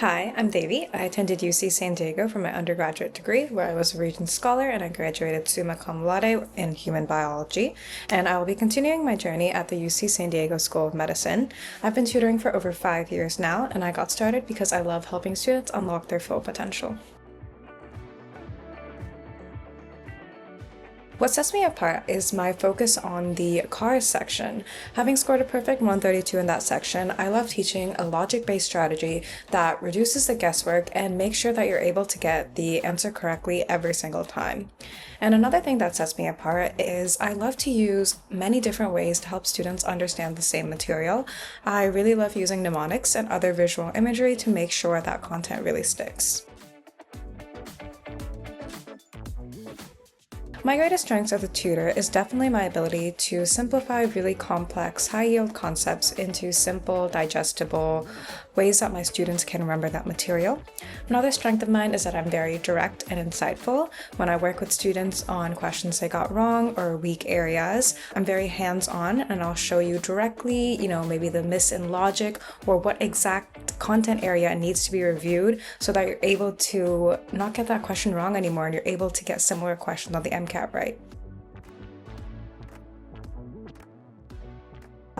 Hi, I'm Devi. I attended UC San Diego for my undergraduate degree, where I was a Regents Scholar and I graduated summa cum laude in human biology. And I will be continuing my journey at the UC San Diego School of Medicine. I've been tutoring for over 5 years now, and I got started because I love helping students unlock their full potential. What sets me apart is my focus on the cars section. Having scored a perfect 132 in that section, I love teaching a logic-based strategy that reduces the guesswork and makes sure that you're able to get the answer correctly every single time. And another thing that sets me apart is I love to use many different ways to help students understand the same material. I really love using mnemonics and other visual imagery to make sure that content really sticks. My greatest strength as a tutor is definitely my ability to simplify really complex, high-yield concepts into simple, digestible ways that my students can remember that material. Another strength of mine is that I'm very direct and insightful. When I work with students on questions they got wrong or weak areas, I'm very hands-on and I'll show you directly, maybe the miss in logic or what exact content area needs to be reviewed so that you're able to not get that question wrong anymore and you're able to get similar questions on the MCAT right.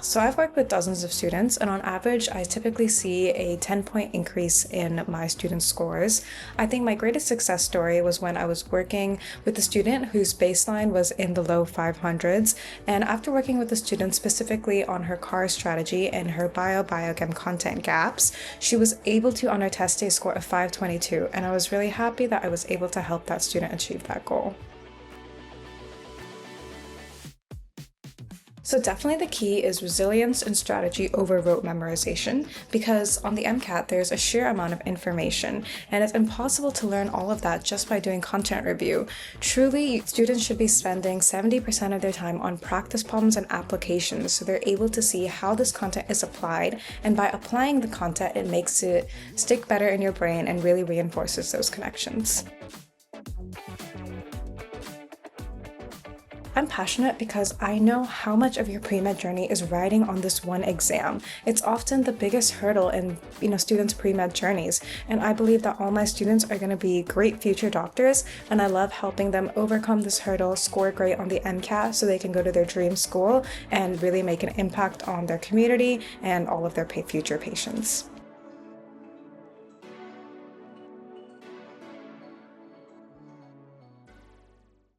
So I've worked with dozens of students, and on average, I typically see a 10-point increase in my student scores. I think my greatest success story was when I was working with a student whose baseline was in the low 500s, and after working with the student specifically on her car strategy and her biochem content gaps, she was able to, on her test day, score a 522, and I was really happy that I was able to help that student achieve that goal. So definitely the key is resilience and strategy over rote memorization, because on the MCAT there's a sheer amount of information and it's impossible to learn all of that just by doing content review. Truly, students should be spending 70% of their time on practice problems and applications so they're able to see how this content is applied, and by applying the content it makes it stick better in your brain and really reinforces those connections. I'm passionate because I know how much of your pre-med journey is riding on this one exam. It's often the biggest hurdle in students' pre-med journeys, and I believe that all my students are going to be great future doctors, and I love helping them overcome this hurdle, score great on the MCAT so they can go to their dream school and really make an impact on their community and all of their future patients.